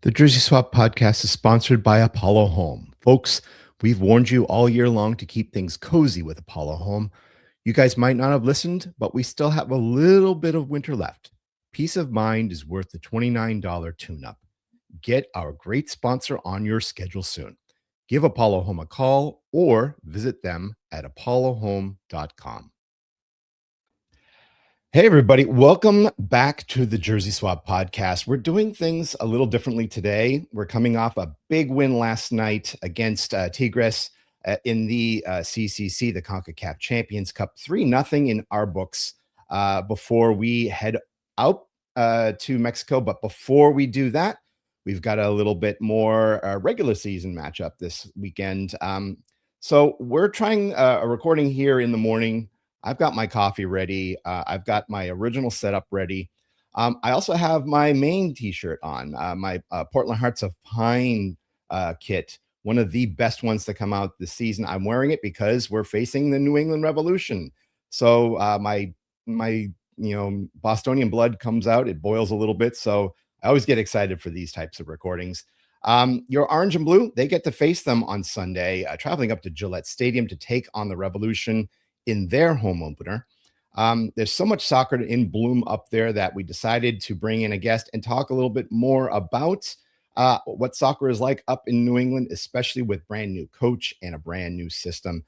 The Jersey Swap podcast is sponsored by Apollo Home. Folks, we've warned you all year long to keep things cozy with Apollo Home. You guys might not have listened, but we still have a little bit of winter left. Peace of mind is worth the $29 tune-up. Get our great sponsor on your schedule soon. Give Apollo Home a call or visit them at apollohome.com. Hey, everybody. Welcome back to the Jersey Swap podcast. We're doing things a little differently today. We're coming off a big win last night against Tigres in the CCC, the CONCACAF Champions Cup, 3-0 in our books before we head out to Mexico. But before we do that, we've got a little bit more regular season matchup this weekend. So we're trying a recording here in the morning. I've got my coffee ready. I've got my original setup ready. I also have my main t-shirt on, my Portland Hearts of Pine kit, one of the best ones to come out this season. I'm wearing it because we're facing the New England Revolution. So my Bostonian blood comes out. It boils a little bit. So I always get excited for these types of recordings. Your orange and blue, they get to face them on Sunday, traveling up to Gillette Stadium to take on the Revolution in their home opener. There's so much soccer in bloom up there that we decided to bring in a guest and talk a little bit more about what soccer is like up in New England, especially with brand new coach and a brand new system.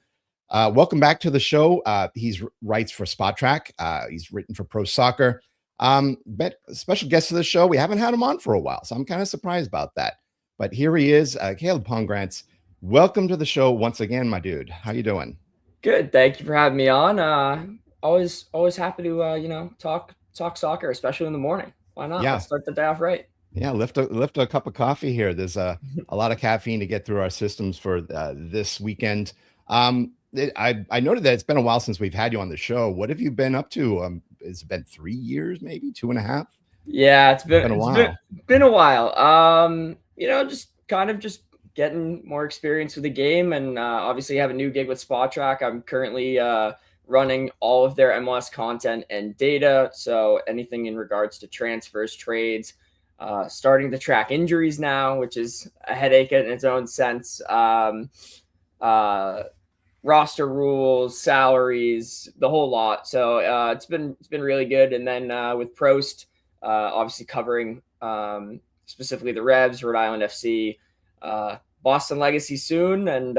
Welcome back to the show. He writes for Spotrac. He's written for Prost Soccer. But special guest to the show. We haven't had him on for a while, so I'm kind of surprised about that. But here he is, Caleb Pongratz. Welcome to the show once again, my dude. How you doing? Good. Thank you for having me on. Always happy to talk soccer, especially in the morning. Why not? Yeah. Let's start the day off right. Yeah, lift a cup of coffee here. There's a lot of caffeine to get through our systems for this weekend. I noted that it's been a while since we've had you on the show. What have you been up to? It's been 3 years, maybe 2.5. Yeah, it's been a while. Been a while. Just getting more experience with the game, and obviously have a new gig with Spotrac. I'm currently running all of their MLS content and data, so anything in regards to transfers, trades, starting to track injuries now, which is a headache in its own sense. Roster rules, salaries, the whole lot. So it's been really good. And then with Prost, obviously covering specifically the Revs, Rhode Island FC, Boston Legacy soon, and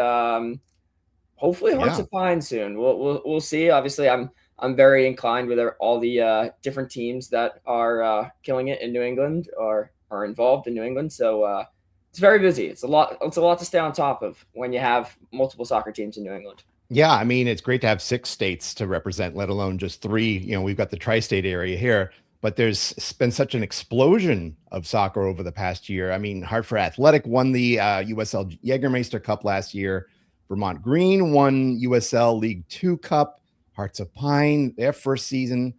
hopefully Hearts of Pine soon. We'll see. Obviously, I'm very inclined with all the different teams that are killing it in New England or are involved in New England. So it's very busy. It's a lot to stay on top of when you have multiple soccer teams in New England. Yeah, I mean, it's great to have 6 states to represent, let alone just 3. We've got the tri-state area here. But there's been such an explosion of soccer over the past year. I mean, Hartford Athletic won the USL Jägermeister Cup last year. Vermont Green won USL League 2 Cup. Hearts of Pine, their first season.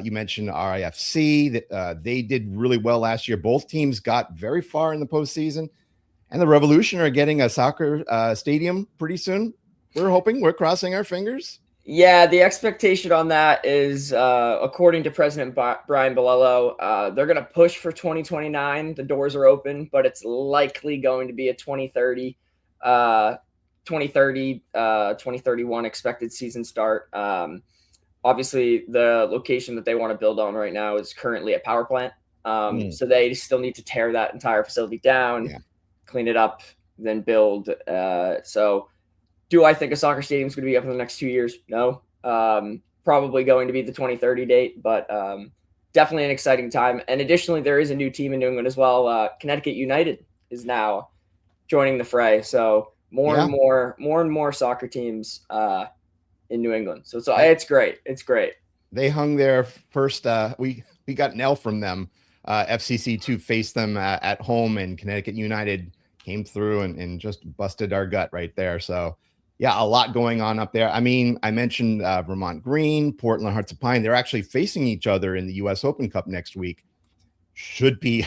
You mentioned RIFC. They did really well last year. Both teams got very far in the postseason. And the Revolution are getting a soccer stadium pretty soon. We're crossing our fingers. Yeah, the expectation on that is, according to President Brian Bolello, they're going to push for 2029. The doors are open, but it's likely going to be a 2031 expected season start. Obviously, the location that they want to build on right now is currently a power plant. So they still need to tear that entire facility down, clean it up, then build. So do I think a soccer stadium is going to be up in the next 2 years? No. Probably going to be the 2030 date, but definitely an exciting time. And additionally, there is a new team in New England as well. Connecticut United is now joining the fray. So more and more soccer teams in New England. So it's great. It's great. They hung their first. We got an L from them. FCC2 faced them at home, and Connecticut United came through and just busted our gut right there. So. Yeah, a lot going on up there. I mean, I mentioned Vermont Green, Portland Hearts of Pine. They're actually facing each other in the U.S. Open Cup next week. Should be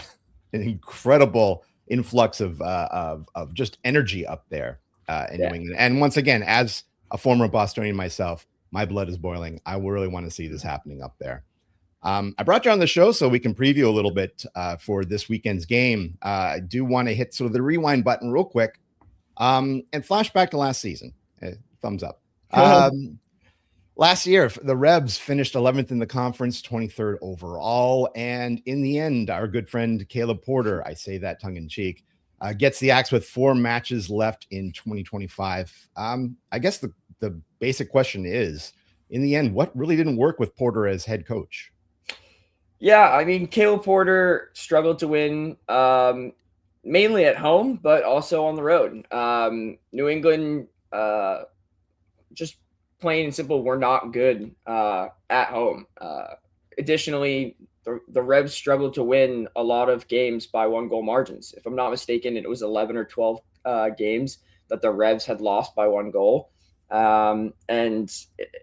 an incredible influx of just energy up there in New England. And once again, as a former Bostonian myself, my blood is boiling. I really want to see this happening up there. I brought you on the show so we can preview a little bit for this weekend's game. I do want to hit sort of the rewind button real quick and flashback to last season. Thumbs up. Last year, the Revs finished 11th in the conference, 23rd overall. And in the end, our good friend Caleb Porter, I say that tongue in cheek, gets the axe with 4 matches left in 2025. I guess the basic question is, in the end, what really didn't work with Porter as head coach? Yeah, I mean, Caleb Porter struggled to win mainly at home, but also on the road. New England, just plain and simple, were not good at home. Additionally, the Revs struggled to win a lot of games by 1-goal margins. If I'm not mistaken, it was 11 or 12 games that the Revs had lost by 1 goal. And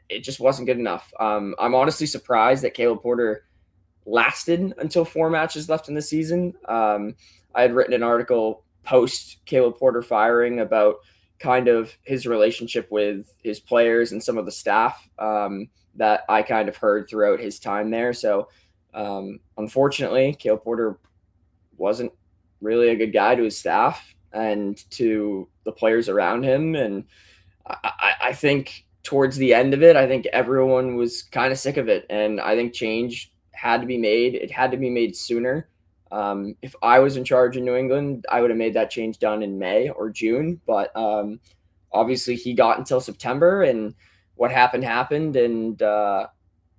it just wasn't good enough. I'm honestly surprised that Caleb Porter lasted until 4 matches left in the season. I had written an article post Caleb Porter firing about kind of his relationship with his players and some of the staff that I kind of heard throughout his time there. So unfortunately, Caleb Porter wasn't really a good guy to his staff and to the players around him. And I think towards the end of it, I think everyone was kind of sick of it. And I think change had to be made. It had to be made sooner. If I was in charge in New England, I would have made that change done in May or June. But obviously he got until September, and what happened. And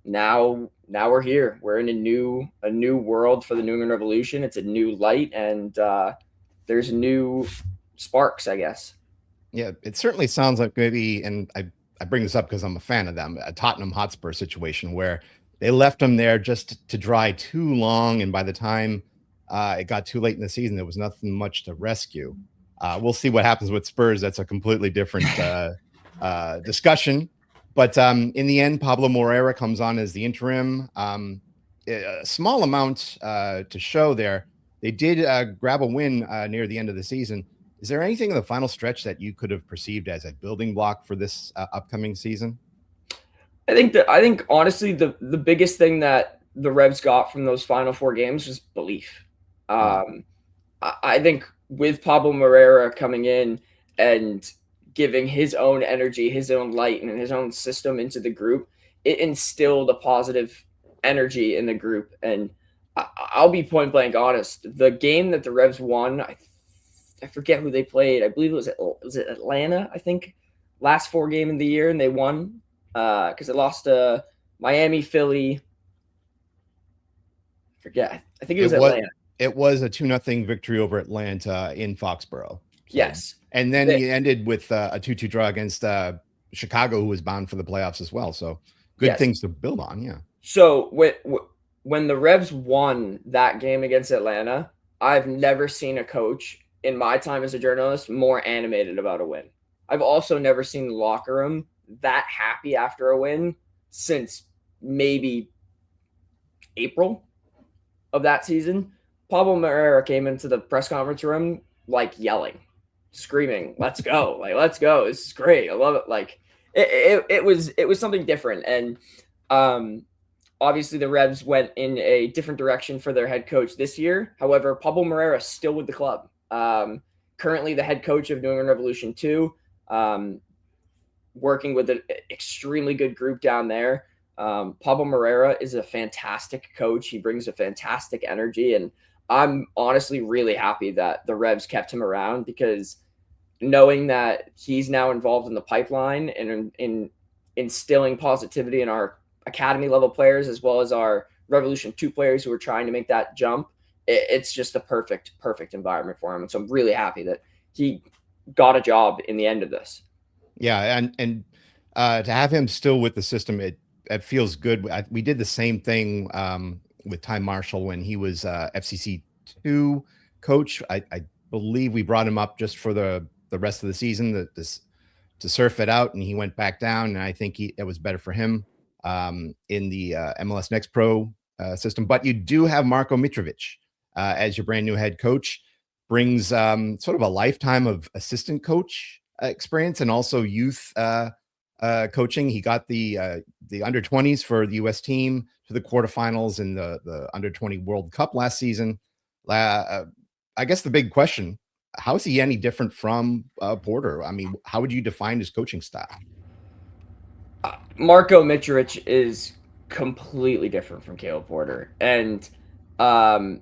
now we're here. We're in a new world for the New England Revolution. It's a new light, and there's new sparks, I guess. Yeah, it certainly sounds like maybe, and I bring this up because I'm a fan of them, a Tottenham Hotspur situation where they left him there just to dry too long, and by the time it got too late in the season, there was nothing much to rescue. We'll see what happens with Spurs. That's a completely different discussion. But in the end, Pablo Moreira comes on as the interim. A small amount to show there. They did grab a win near the end of the season. Is there anything in the final stretch that you could have perceived as a building block for this upcoming season? I think honestly, the biggest thing that the Revs got from those final 4 games was belief. I think with Pablo Moreira coming in and giving his own energy, his own light, and his own system into the group, it instilled a positive energy in the group. And I'll be point blank honest. The game that the Revs won, I forget who they played. I believe was it Atlanta, I think, last 4 game of the year, and they won. Because it lost to Miami, Philly. I forget. I think it was Atlanta. It was a 2-0 victory over Atlanta in Foxborough. So, yes. And then he ended with a 2-2 draw against Chicago, who was bound for the playoffs as well. So good things to build on. Yeah. So when the Revs won that game against Atlanta, I've never seen a coach in my time as a journalist more animated about a win. I've also never seen the locker room that happy after a win since maybe April of that season. Pablo Moreira came into the press conference room like yelling, screaming, "Let's go. Like, let's go. This is great. I love it." Like it was something different. And obviously the Revs went in a different direction for their head coach this year. However, Pablo Moreira is still with the club. Currently the head coach of New England Revolution 2. Working with an extremely good group down there. Pablo Moreira is a fantastic coach. He brings a fantastic energy, and I'm honestly really happy that the Revs kept him around, because knowing that he's now involved in the pipeline and in instilling positivity in our academy level players as well as our Revolution 2 players who are trying to make that jump, it's just a perfect environment for him. And so I'm really happy that he got a job in the end of this. Yeah, and to have him still with the system, it feels good. We did the same thing with Ty Marshall when he was FCC 2 coach. I believe we brought him up just for the rest of the season to surf it out, and he went back down. And I think it was better for him in the MLS Next Pro system. But you do have Marko Mitrovic as your brand new head coach. Brings sort of a lifetime of assistant coach experience and also youth coaching. He got the under 20s for the U.S. team to the quarterfinals in the under 20 World Cup last season. I guess the big question: how is he any different from Porter? I mean, how would you define his coaching style? Marko Mitrovic is completely different from Caleb Porter, and I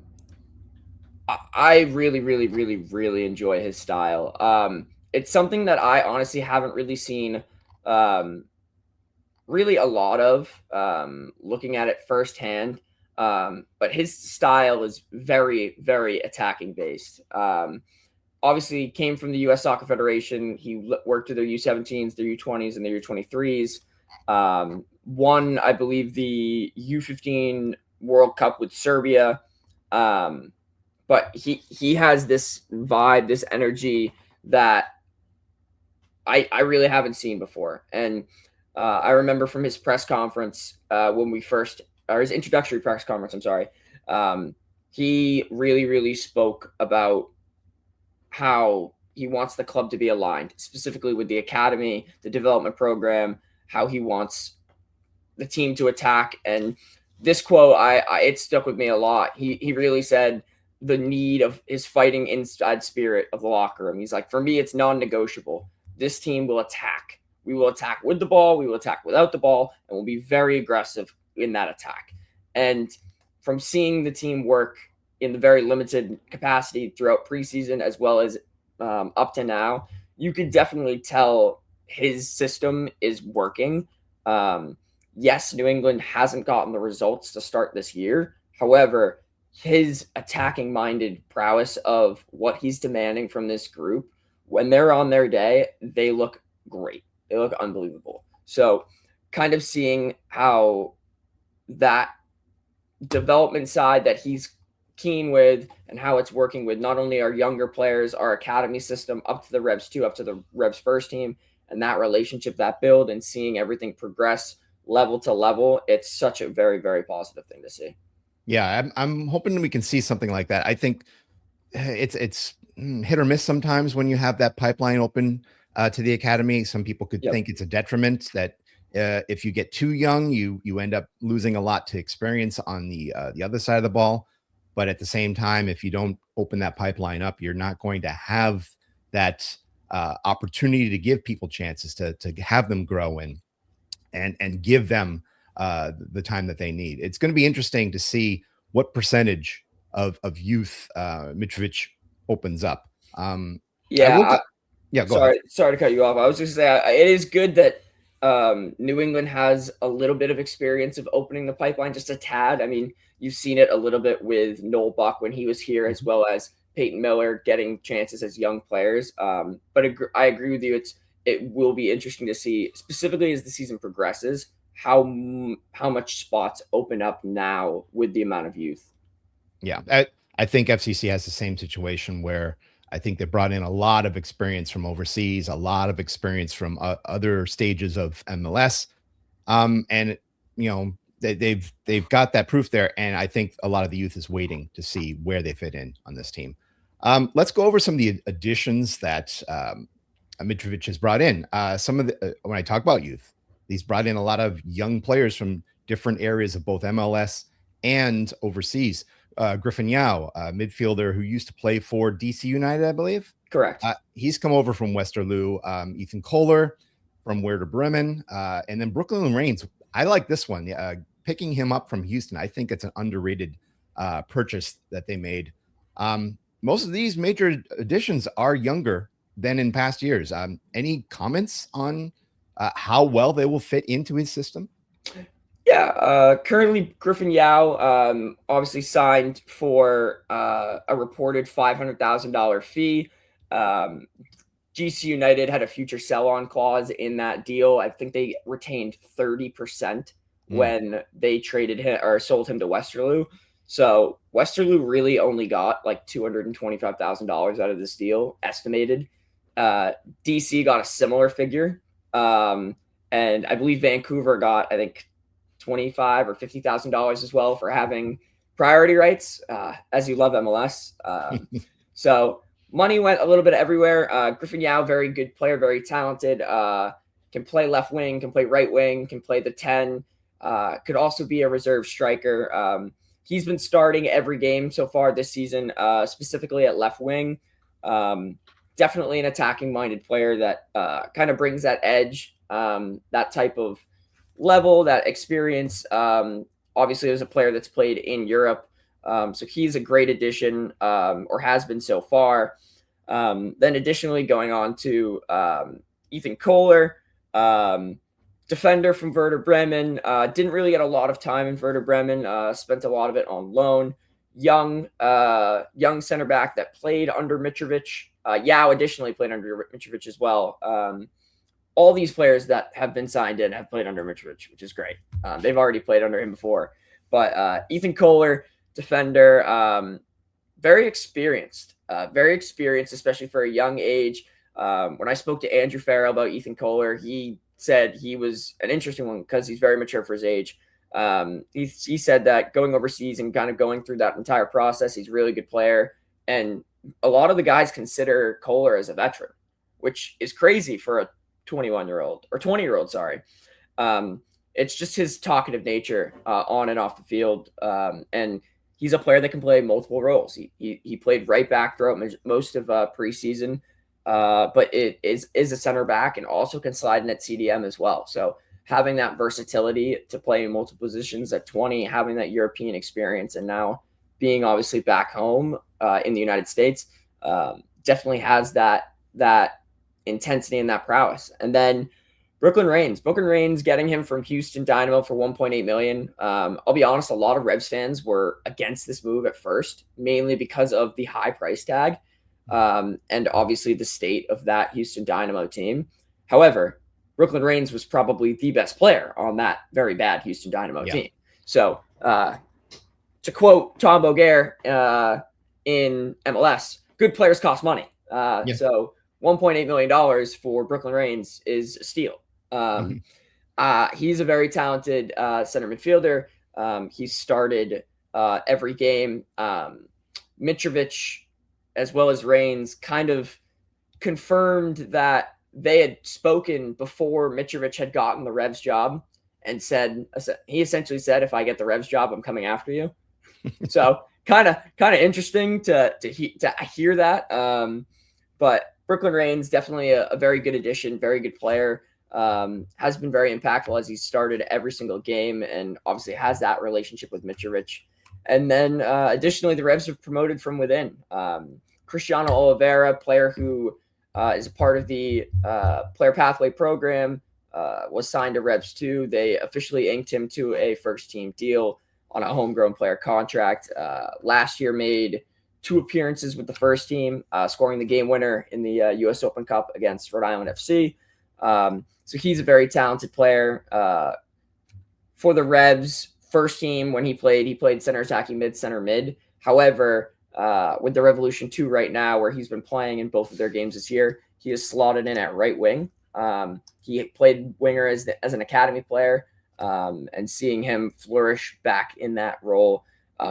really, really, really, really enjoy his style. It's something that I honestly haven't really seen really a lot of looking at it firsthand. But his style is very, very attacking based. Obviously, he came from the U.S. Soccer Federation. He worked with their U17s, their U20s, and their U23s. Won, I believe, the U15 World Cup with Serbia. But he has this vibe, this energy that I really haven't seen before. And I remember from his press conference his introductory press conference, I'm sorry, he really, really spoke about how he wants the club to be aligned, specifically with the academy, the development program, how he wants the team to attack. And this quote, it stuck with me a lot. He really said the need of his fighting inside spirit of the locker room. He's like, for me, it's non-negotiable. This team will attack. We will attack with the ball. We will attack without the ball, and we'll be very aggressive in that attack. And from seeing the team work in the very limited capacity throughout preseason, as well as up to now, you could definitely tell his system is working. Yes, New England hasn't gotten the results to start this year. However, his attacking minded prowess of what he's demanding from this group, when they're on their day, they look great. They look unbelievable. So kind of seeing how that development side that he's keen with and how it's working with not only our younger players, our academy system up to the Revs 2, up to the Revs first team, and that relationship, that build, and seeing everything progress level to level, it's such a very, very positive thing to see. Yeah, I'm hoping we can see something like that. I think it's hit or miss sometimes when you have that pipeline open to the academy. Some people could think it's a detriment that if you get too young, you end up losing a lot to experience on the other side of the ball. But at the same time, if you don't open that pipeline up, you're not going to have that opportunity to give people chances to have them grow and give them the time that they need. It's going to be interesting to see what percentage of youth Mitrovic opens up. Go ahead. Sorry to cut you off. I was just saying it is good that New England has a little bit of experience of opening the pipeline, just a tad. I mean, you've seen it a little bit with Noel Buck when he was here, as well as Peyton Miller getting chances as young players. But I agree with you. It will be interesting to see, specifically as the season progresses, how much spots open up now with the amount of youth. Yeah, I think FCC has the same situation where I think they brought in a lot of experience from overseas, a lot of experience from other stages of MLS, and they've got that proof there. And I think a lot of the youth is waiting to see where they fit in on this team. Let's go over some of the additions that Mitrovic has brought in. When I talk about youth, he's brought in a lot of young players from different areas of both MLS and overseas. Griffin Yao, midfielder who used to play for DC United, I believe. Correct. He's come over from Westerlo. Ethan Kohler from Werder Bremen. And then Brooklyn Reigns. I like this one. Picking him up from Houston. I think it's an underrated purchase that they made. Most of these major additions are younger than in past years. Any comments on how well they will fit into his system? Yeah, currently Griffin Yao obviously signed for a reported $500,000 fee. GC United had a future sell-on clause in that deal. I think they retained 30% when they traded him or sold him to Westerlo. So Westerlo really only got like $225,000 out of this deal, estimated. DC got a similar figure. And I believe Vancouver got, I think, $25,000 or $50,000 as well for having priority rights, as you love MLS. So money went a little bit everywhere. Griffin Yao, very good player, very talented. can play left wing, can play right wing, can play the 10, could also be a reserve striker. He's been starting every game so far this season, specifically at left wing. Definitely an attacking-minded player that kind of brings that edge, that type of level, that experience. Obviously, as a player that's played in Europe, so he's a great addition, or has been so far. Then additionally, going on to Ethan Kohler, defender from Werder Bremen, didn't really get a lot of time in Werder Bremen, spent a lot of it on loan. Young center back that played under Mitrovic. Yao additionally played under Mitrovic as well. All these players that have been signed in have played under Mitrovic, which is great. They've already played under him before. But Ethan Kohler, defender, very experienced, especially for a young age. When I spoke to Andrew Farrell about Ethan Kohler, he said he was an interesting one because he's very mature for his age. He said that going overseas and kind of going through that entire process, he's a really good player. And a lot of the guys consider Kohler as a veteran, which is crazy for a 21-year-old or 20-year-old. Sorry. It's just his talkative nature on and off the field. And he's a player that can play multiple roles. He played right back throughout most of preseason, but it is a center back and also can slide in at CDM as well. So having that versatility to play in multiple positions at 20, having that European experience, and now being obviously back home in the United States, definitely has that intensity and that prowess. And then Brooklyn Raines getting him from Houston Dynamo for $1.8 million. I'll be honest, a lot of Revs fans were against this move at first, mainly because of the high price tag, and obviously the state of that Houston Dynamo team. However, Brooklyn Raines was probably the best player on that very bad Houston Dynamo team. So to quote Tom Boguer in MLS, good players cost money. So $1.8 million for Brooklyn Raines is a steal. He's a very talented center midfielder. He started every game. Mitrovic, as well as Raines, kind of confirmed that they had spoken before Mitrovic had gotten the Revs job, and he essentially said, "If I get the Revs job, I'm coming after you." So kind of interesting to hear that. But Brooklyn Raines, definitely a very good addition, very good player. Has been very impactful as he's started every single game, and obviously has that relationship with Mitrovic. And then additionally, the Revs have promoted from within. Cristiano Oliveira, player who is a part of the player pathway program, was signed to Revs too. They officially inked him to a first team deal on a homegrown player contract. Last year made 2 appearances with the first team, scoring the game winner in the U.S. Open Cup against Rhode Island FC. So he's a very talented player. For the Revs first team, when he played center attacking mid, center mid. However, with the Revolution 2 right now, where he's been playing in both of their games this year, he is slotted in at right wing. He played winger as an academy player, and seeing him flourish back in that role,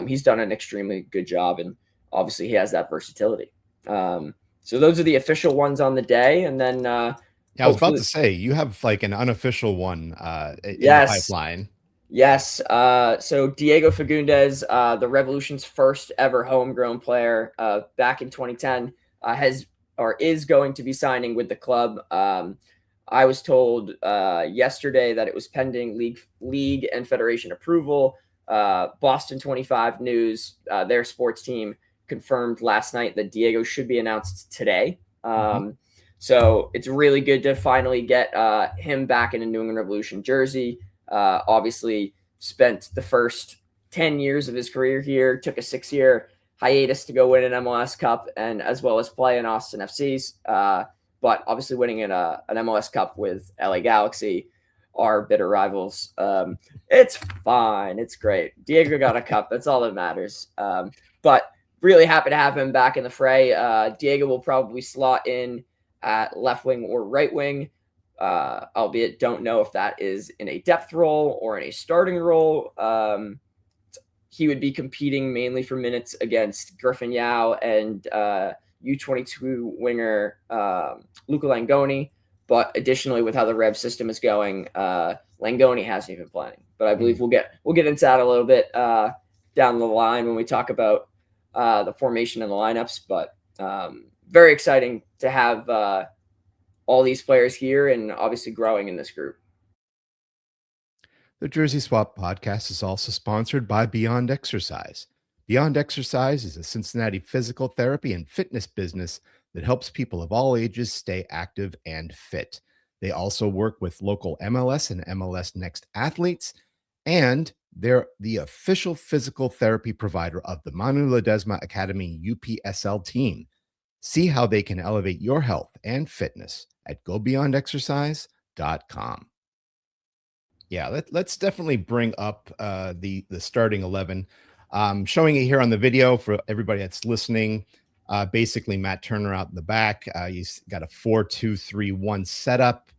he's done an extremely good job, and obviously he has that versatility. So those are the official ones on the day. And then I was about to say, you have like an unofficial one in the pipeline. Yes. So Diego Fagundes, the Revolution's first ever homegrown player, back in 2010, is going to be signing with the club. I was told yesterday that it was pending league and federation approval. Boston 25 News, their sports team, confirmed last night that Diego should be announced today. So it's really good to finally get him back in a New England Revolution jersey. Obviously spent the first 10 years of his career here, took a 6-year hiatus to go win an MLS Cup, and as well as play in Austin FC's. But obviously winning an MLS Cup with LA Galaxy, our bitter rivals. It's fine. It's great. Diego got a cup. That's all that matters. But really happy to have him back in the fray. Diego will probably slot in at left wing or right wing, albeit don't know if that is in a depth role or in a starting role. He would be competing mainly for minutes against Griffin Yao and U22 winger Luca Langoni. But additionally, with how the Rev system is going, Langoni hasn't even playing. But I believe we'll get into that a little bit down the line when we talk about the formation and the lineups. But very exciting to have all these players here and obviously growing in this group. The Jersey Swap podcast is also sponsored by Beyond Exercise. Beyond Exercise is a Cincinnati physical therapy and fitness business that helps people of all ages stay active and fit. They also work with local MLS and MLS Next athletes, and they're the official physical therapy provider of the Manu Ledesma Academy UPSL team. See how they can elevate your health and fitness at gobeyondexercise.com. Yeah, let's definitely bring up the starting 11. Showing it here on the video for everybody that's listening. Basically, Matt Turner out in the back. He's got a 4-2-3-1 setup.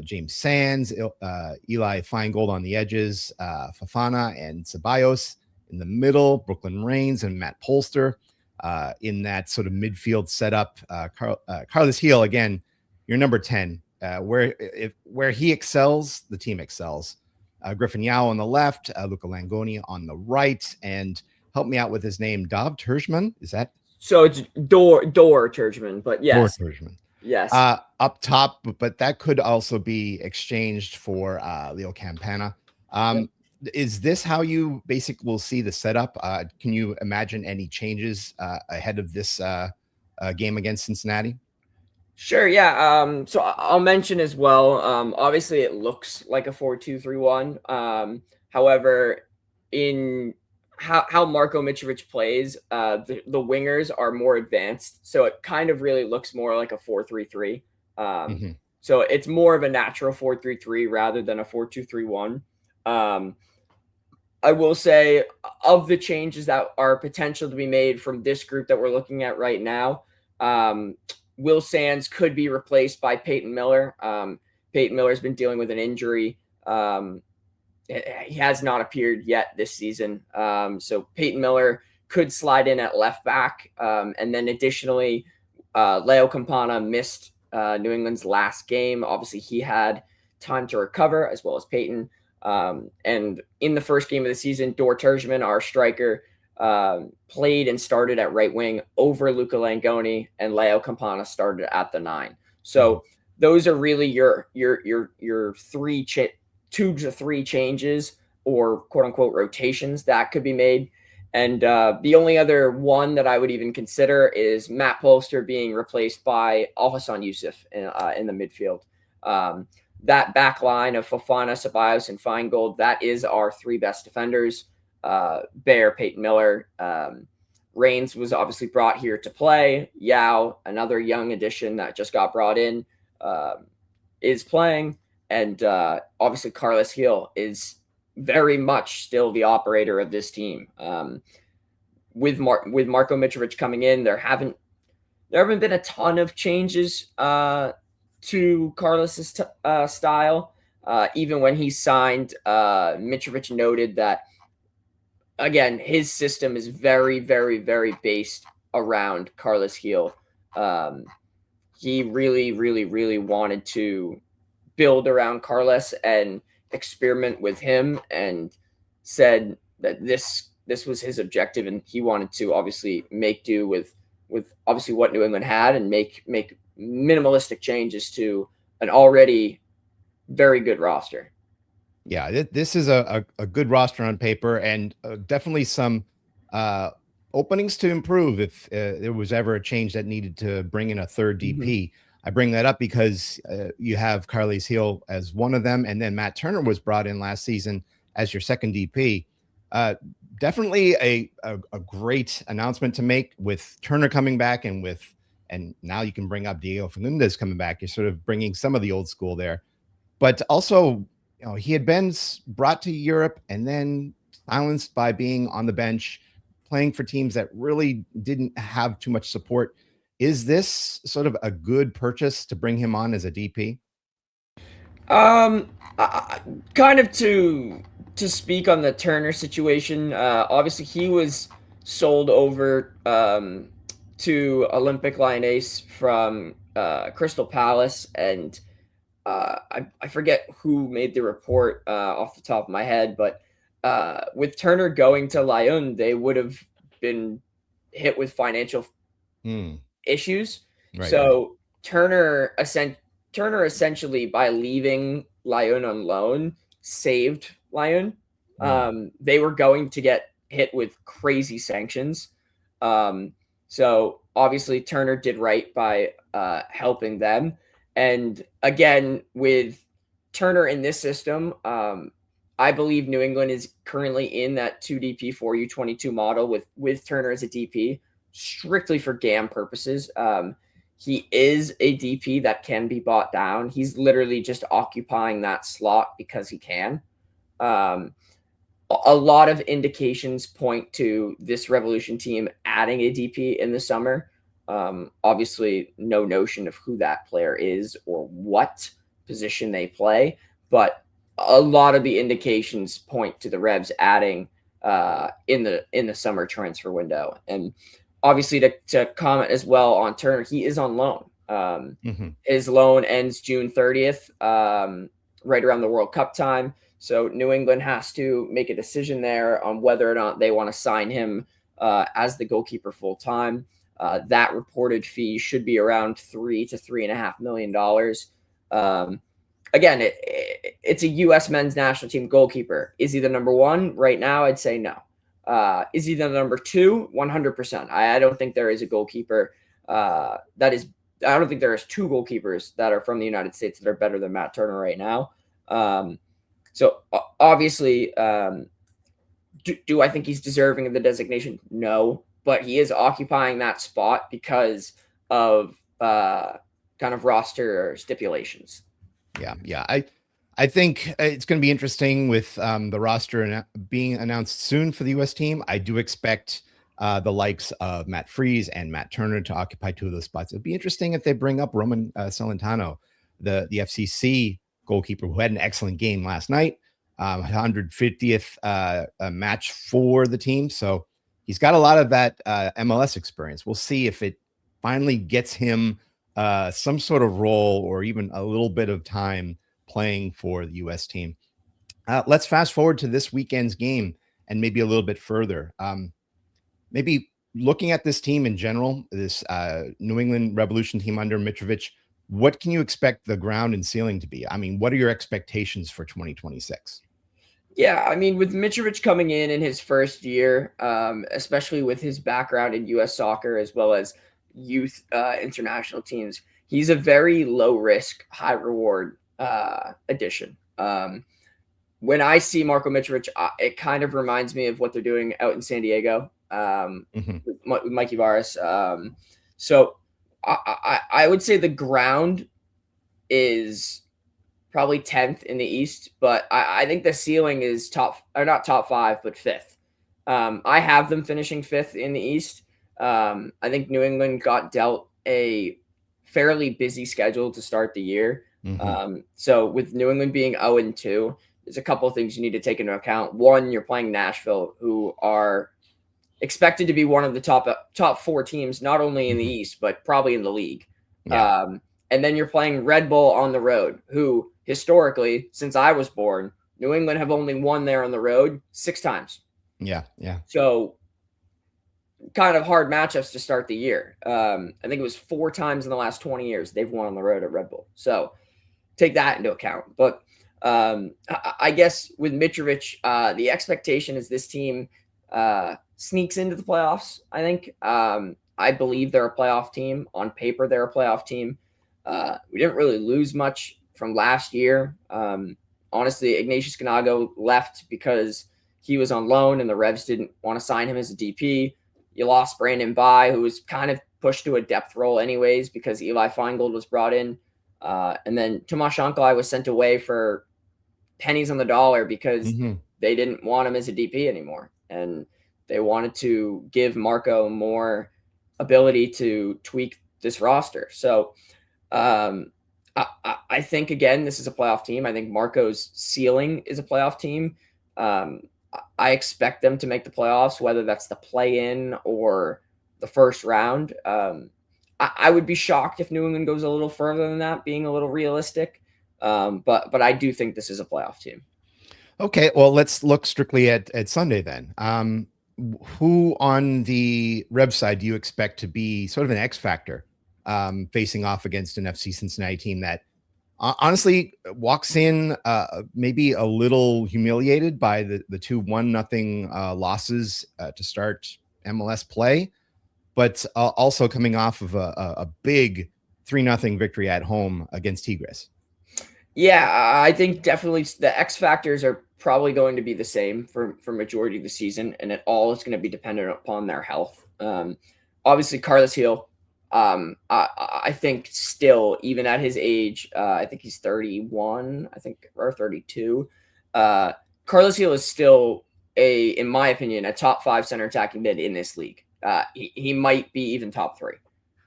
James Sands, Eli Feingold on the edges, Fofana and Ceballos in the middle, Brooklyn Rains and Matt Polster in that sort of midfield setup. Carlos Gil, again, your number 10. Where he excels, the team excels. Griffin Yao on the left, Luca Langoni on the right, and help me out with his name, Dov Terjman. Is that? So it's Dor Terjman, but yes. Dor Terjman. Yes. Up top, but that could also be exchanged for Leo Campana. Yep. Is this how you basically will see the setup? Can you imagine any changes ahead of this game against Cincinnati? Sure, yeah. So I'll mention as well, obviously it looks like a 4-2-3-1. However, in how Marko Mitrovic plays, the wingers are more advanced. So it kind of really looks more like a 4-3-3. So it's more of a natural 4-3-3 rather than a 4-2-3-1. I will say, of the changes that are potential to be made from this group that we're looking at right now, Will Sands could be replaced by Peyton Miller. Peyton Miller's been dealing with an injury. He has not appeared yet this season. So Peyton Miller could slide in at left back. And then additionally, Leo Campana missed New England's last game. Obviously, he had time to recover as well as Peyton. And in the first game of the season, Dor Terjman, our striker, played and started at right wing over Luca Langoni, and Leo Campana started at the 9. So those are really your 2 to 3 changes or quote unquote rotations that could be made. And the only other one that I would even consider is Matt Polster being replaced by Alhassan Yusuf in the midfield. That back line of Fofana, Ceballos, and Feingold, that is our 3 best defenders. Bear, Peyton Miller, Rains was obviously brought here to play. Yao, another young addition that just got brought in, is playing. And obviously Carlos Gil is very much still the operator of this team. With Marko Mitrovic coming in, there haven't been a ton of changes to Carlos's style. Even when he signed, Mitrovic noted that, again, his system is very, very, very based around Carlos Gil. He really, really, really wanted to build around Carlos and experiment with him, and said that this was his objective, and he wanted to obviously make do with obviously what New England had and make minimalistic changes to an already very good roster. Yeah, this is a good roster on paper, and definitely some openings to improve if there was ever a change that needed to bring in a third DP. I bring that up because you have Carlos Gil as one of them, and then Matt Turner was brought in last season as your second DP. Definitely a great announcement to make with Turner coming back, and now you can bring up Diego Fernandez coming back. You're sort of bringing some of the old school there, but also, he had been brought to Europe and then silenced by being on the bench, playing for teams that really didn't have too much support. Is this sort of a good purchase to bring him on as a DP? Kind of to speak on the Turner situation. Obviously, he was sold over to Olympic Lyonnais from Crystal Palace, and I forget who made the report off the top of my head, but with Turner going to Lyon, they would have been hit with financial issues. Right, so Turner essentially, by leaving Lyon on loan, saved Lyon. They were going to get hit with crazy sanctions. So obviously Turner did right by helping them. And again, with Turner in this system, I believe New England is currently in that 2DP 4U22 model with Turner as a DP, strictly for GAM purposes. He is a DP that can be bought down. He's literally just occupying that slot because he can. A lot of indications point to this Revolution team adding a DP in the summer. Obviously, no notion of who that player is or what position they play, but a lot of the indications point to the Revs adding in the summer transfer window. And obviously, to comment as well on Turner, he is on loan. His loan ends June 30th, right around the World Cup time. So New England has to make a decision there on whether or not they want to sign him as the goalkeeper full time. That reported fee should be around $3 to $3.5 million. Again, it's a U.S. men's national team goalkeeper. Is he the number one right now? I'd say no. Is he the number two? 100%. I don't think there is a goalkeeper I don't think there is two goalkeepers that are from the United States that are better than Matt Turner right now. So obviously, do I think he's deserving of the designation? No, but he is occupying that spot because of kind of roster stipulations. Yeah. I think it's going to be interesting with the roster being announced soon for the U.S. team. I do expect the likes of Matt Freese and Matt Turner to occupy two of those spots. It'd be interesting if they bring up Roman Celentano, the FCC goalkeeper, who had an excellent game last night, 150th match for the team. So he's got a lot of that MLS experience. We'll see if it finally gets him some sort of role or even a little bit of time playing for the U.S. team. Let's fast forward to this weekend's game and maybe a little bit further. Maybe looking at this team in general, this New England Revolution team under Mitrovic, what can you expect the ground and ceiling to be? I mean, what are your expectations for 2026? Yeah, I mean, with Mitrovic coming in his first year, especially with his background in U.S. soccer as well as youth international teams, he's a very low risk, high reward addition. When I see Marko Mitrovic, it kind of reminds me of what they're doing out in San Diego with Mikey Varas. So I would say the ground is probably 10th in the East, but I think the ceiling is not top five, but fifth. I have them finishing fifth in the East. I think New England got dealt a fairly busy schedule to start the year. So with New England being 0-2, there's a couple of things you need to take into account. One, you're playing Nashville, who are expected to be one of the top four teams, not only in the East, but probably in the league. Yeah. And then you're playing Red Bull on the road, who historically, since I was born, New England have only won there on the road 6 times. Yeah. So kind of hard matchups to start the year. I think it was 4 times in the last 20 years they've won on the road at Red Bull. So take that into account. But I guess with Mitrovic, the expectation is this team sneaks into the playoffs. I think I believe they're a playoff team. On paper, they're a playoff team. We didn't really lose much from last year. Honestly, Ignatius Ganago left because he was on loan and the Revs didn't want to sign him as a DP. You lost Brandon Bai, who was kind of pushed to a depth role anyways because Eli Feingold was brought in. And then Tomas Shanklai was sent away for pennies on the dollar because they didn't want him as a DP anymore. And they wanted to give Marko more ability to tweak this roster. So I think, again, this is a playoff team. I think Marko's ceiling is a playoff team. I expect them to make the playoffs, whether that's the play-in or the first round. I would be shocked if New England goes a little further than that, being a little realistic. But I do think this is a playoff team. Okay, well, let's look strictly at Sunday then. Who on the Revs side do you expect to be sort of an X factor facing off against an FC Cincinnati team that honestly walks in maybe a little humiliated by the 2-1-0 losses to start MLS play, but also coming off of a big 3-0 victory at home against Tigres? Yeah, I think definitely the X factors are probably going to be the same for majority of the season, and it all is going to be dependent upon their health. Obviously, Carlos Gil, I think still, even at his age, I think he's 31, I think, or 32. Carlos Gil is still in my opinion, a top 5 center attacking mid in this league. He might be even top 3.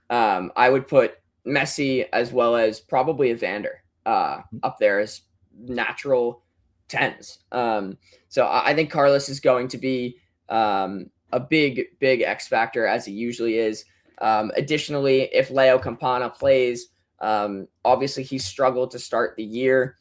I would put Messi as well as probably Evander up there as natural 10s. So I think Carlos is going to be a big X factor, as he usually is. Additionally, if Leo Campana plays, obviously he struggled to start the year.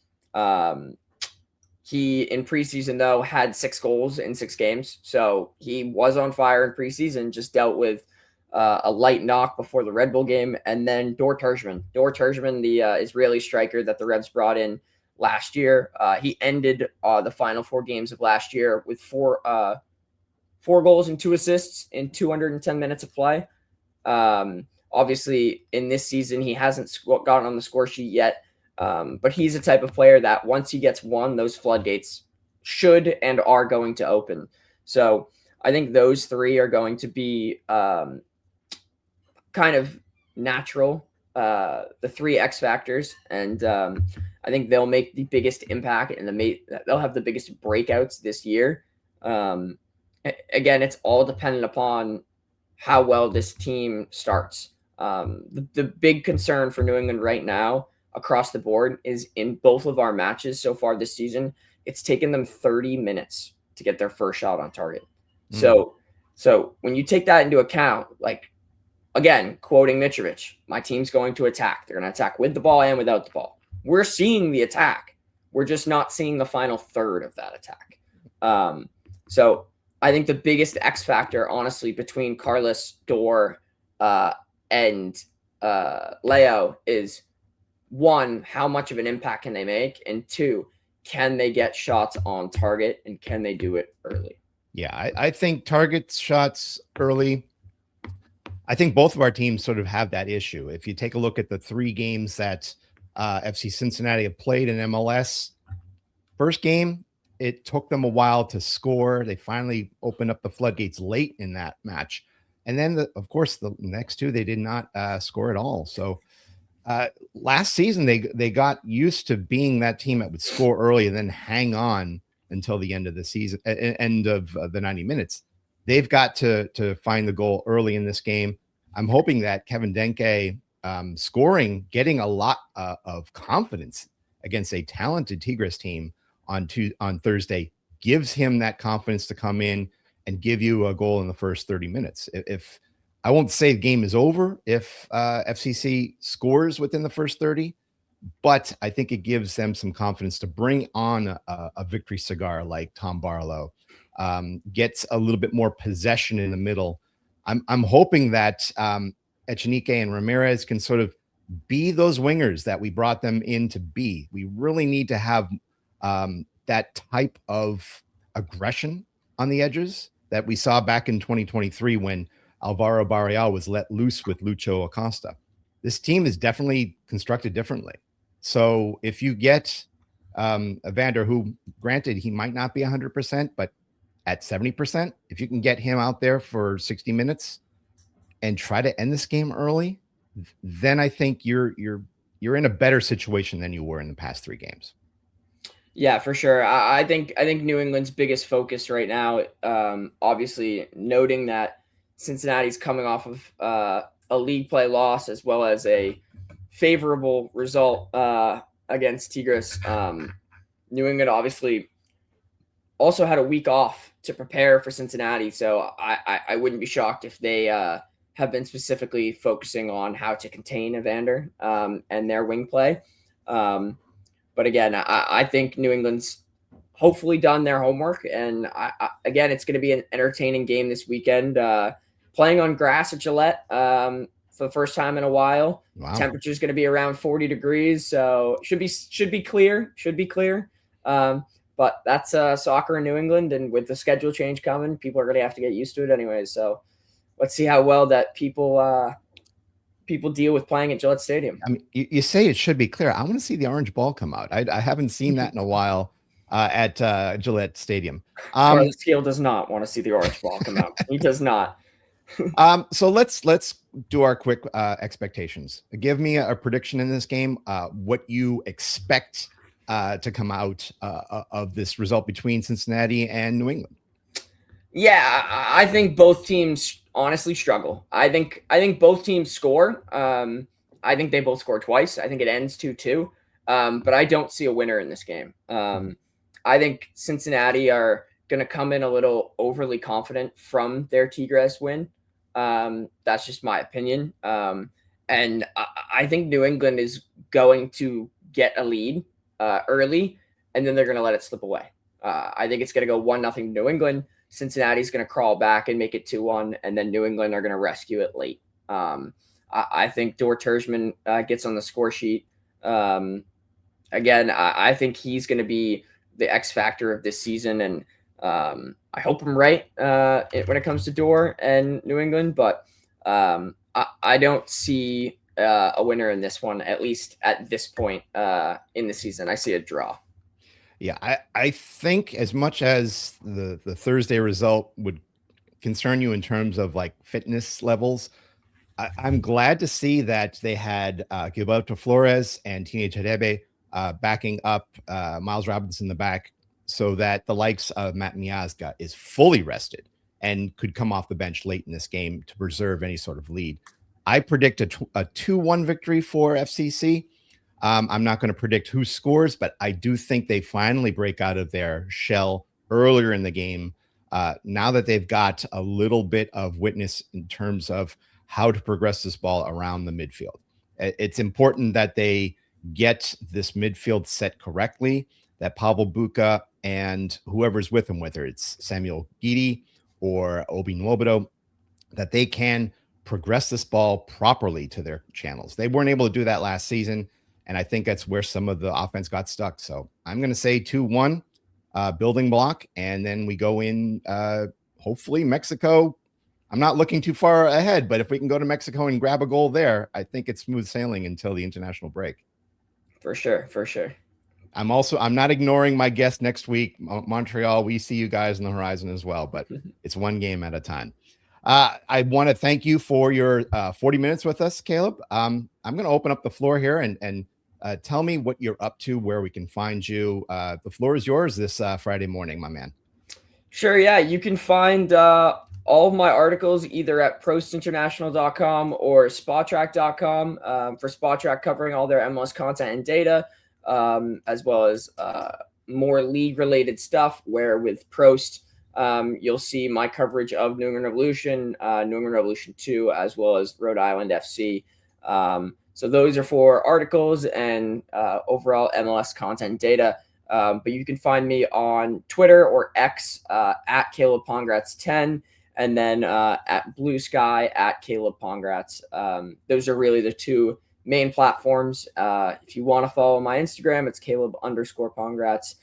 He in preseason though had 6 goals in 6 games, so he was on fire in preseason. Just dealt with a light knock before the Red Bull game, and then Dor Turgeman, the Israeli striker that the Revs brought in last year. He ended the final 4 games of last year with 4 goals and 2 assists in 210 minutes of play. Obviously, in this season, he hasn't gotten on the score sheet yet, but he's a type of player that once he gets one, those floodgates should and are going to open. So I think those 3 are going to be kind of natural, the 3 X factors, and I think they'll make the biggest impact and they'll have the biggest breakouts this year. Again, it's all dependent upon how well this team starts. The big concern for New England right now across the board is in both of our matches so far this season, it's taken them 30 minutes to get their first shot on target. So when you take that into account, like, again, quoting Mitrovic, my team's going to attack. They're going to attack with the ball and without the ball. We're seeing the attack. We're just not seeing the final third of that attack. So I think the biggest X factor, honestly, between Carlos, Dor, and Leo is, 1, how much of an impact can they make? And 2, can they get shots on target, and can they do it early? Yeah, I think target shots early. I think both of our teams sort of have that issue. If you take a look at the 3 games that FC Cincinnati have played in MLS, first game, it took them a while to score. They finally opened up the floodgates late in that match. And then, of course, the next 2, they did not score at all. So last season, they got used to being that team that would score early and then hang on until the end of the season, end of the 90 minutes. They've got to find the goal early in this game. I'm hoping that Kevin Denke scoring, getting a lot of confidence against a talented Tigres team on Thursday, gives him that confidence to come in and give you a goal in the first 30 minutes. If I won't say the game is over if FCC scores within the first 30, but I think it gives them some confidence to bring on a victory cigar like Tom Barlow, gets a little bit more possession in the middle. I'm hoping that Echenique and Ramirez can sort of be those wingers that we brought them in to be. We really need to have that type of aggression on the edges that we saw back in 2023 when Alvaro Barreal was let loose with Lucho Acosta. This team is definitely constructed differently. So if you get Evander, who granted he might not be 100%, but at 70%, if you can get him out there for 60 minutes and try to end this game early, then I think you're in a better situation than you were in the past 3 games. Yeah, for sure. I think New England's biggest focus right now, obviously noting that Cincinnati's coming off of a league play loss as well as a favorable result against Tigres. New England obviously also had a week off to prepare for Cincinnati, so I wouldn't be shocked if they have been specifically focusing on how to contain Evander and their wing play. But again, I think New England's hopefully done their homework. And again, it's going to be an entertaining game this weekend. Playing on grass at Gillette for the first time in a while. Wow. Temperature is going to be around 40 degrees, so should be clear. But that's soccer in New England, and with the schedule change coming, people are going to have to get used to it anyways. So let's see how well that people deal with playing at Gillette Stadium. I mean, you say it should be clear. I want to see the orange ball come out. I haven't seen that in a while at Gillette Stadium. Carlos Gil does not want to see the orange ball come out. He does not. So let's do our quick expectations. Give me a prediction in this game. What you expect to come out of this result between Cincinnati and New England? Yeah, I think both teams honestly struggle. I think both teams score. I think they both score twice. I think it ends 2-2. But I don't see a winner in this game. I think Cincinnati are going to come in a little overly confident from their Tigres win. That's just my opinion. And I think New England is going to get a lead early, and then they're going to let it slip away. I think it's going to go 1-0 New England. Cincinnati's going to crawl back and make it 2-1, and then New England are going to rescue it late. I think Dort Terjman gets on the score sheet. Again, I think he's going to be the X factor of this season, and I hope I'm right when it comes to Dort and New England, but I don't see a winner in this one, at least at this point in the season. I see a draw. Yeah, I think as much as the Thursday result would concern you in terms of like fitness levels, I'm glad to see that they had Gilberto Flores and Teenage Hadebe backing up Miles Robinson in the back, so that the likes of Matt Miazga is fully rested and could come off the bench late in this game to preserve any sort of lead. I predict a 2-1 victory for FCC. I'm not going to predict who scores, but I do think they finally break out of their shell earlier in the game. Now that they've got a little bit of witness in terms of how to progress this ball around the midfield. It's important that they get this midfield set correctly, that Pavel Buka and whoever's with him, whether it's Samuel Guidi or Obi Nwobodo, that they can progress this ball properly to their channels. They weren't able to do that last season, and I think that's where some of the offense got stuck. So I'm going to say 2-1 building block, and then we go in, hopefully Mexico. I'm not looking too far ahead, but if we can go to Mexico and grab a goal there, I think it's smooth sailing until the international break. For sure. I'm not ignoring my guest next week, Montreal. We see you guys on the horizon as well, but it's one game at a time. I want to thank you for your 40 minutes with us, Caleb. I'm going to open up the floor here and tell me what you're up to, where we can find you. The floor is yours this Friday morning, my man. Sure. Yeah. You can find all of my articles either at prostinternational.com or spotrac.com. For Spotrac, covering all their MLS content and data, as well as more league-related stuff, where with Prost, you'll see my coverage of New England Revolution, New England Revolution 2, as well as Rhode Island FC. So those are for articles and overall MLS content data. But you can find me on Twitter or X at Caleb Pongratz 10, and then at Blue Sky at Caleb Pongratz. Those are really the two main platforms. If you want to follow my Instagram, it's Caleb_Pongratz.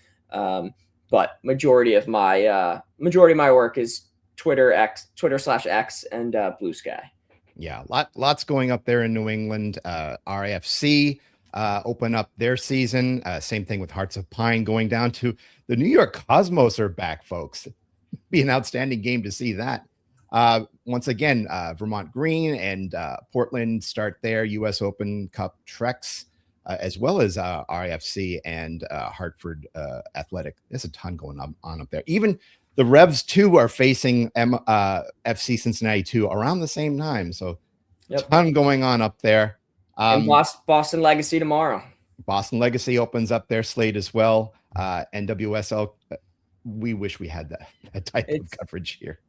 But majority of my work is Twitter/X and Blue Sky. Yeah, lots going up there in New England. RAFC open up their season. Same thing with Hearts of Pine going down to the New York Cosmos are back, folks. Be an outstanding game to see that. Once again, Vermont Green and Portland start their U.S. Open Cup treks, as well as RAFC and Hartford Athletic. There's a ton going on up there. Even the Revs, too, are facing FC Cincinnati, too, around the same time. So a ton going on up there. And Boston Legacy tomorrow. Boston Legacy opens up their slate as well. NWSL we wish we had that type of coverage here.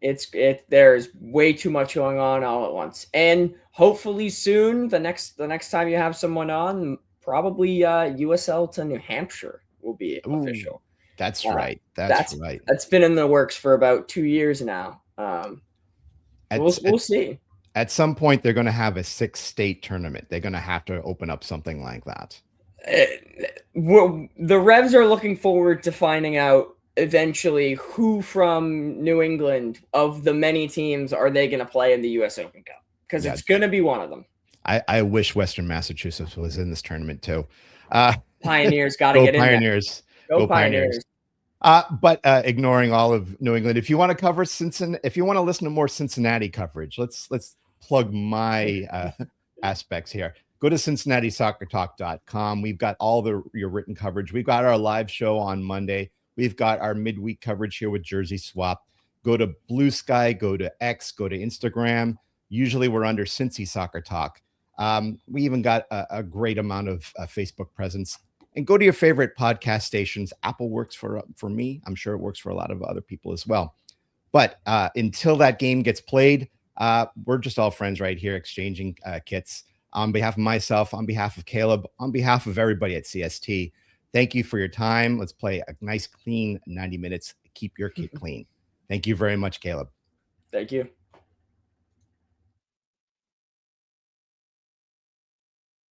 There's way too much going on all at once, and hopefully soon the next time you have someone on, probably USL to New Hampshire will be official. That's right. That's right. That's been in the works for about 2 years now. We'll see. At some point, they're going to have a 6-state tournament. They're going to have to open up something like that. The Revs are looking forward to finding out eventually who from New England of the many teams are they going to play in the U.S. Open Cup, because it's going to be one of them. I wish Western Massachusetts was in this tournament too. Pioneers got to get in there. Go Pioneers. But ignoring all of New England, if you want to cover Cincinnati, if you want to listen to more Cincinnati coverage, let's plug my aspects here. Go to CincinnatiSoccerTalk.com. We've got all your written coverage. We've got our live show on Monday. We've got our midweek coverage here with Jersey Swap. Go to Blue Sky, go to X, go to Instagram. Usually we're under Cincy Soccer Talk. We even got a great amount of Facebook presence. And go to your favorite podcast stations. Apple works for me. I'm sure it works for a lot of other people as well. But until that game gets played, we're just all friends right here, exchanging kits. On behalf of myself, on behalf of Caleb, on behalf of everybody at CST, thank you for your time. Let's play a nice, clean 90 minutes. Keep your kit clean. Thank you very much, Caleb. Thank you.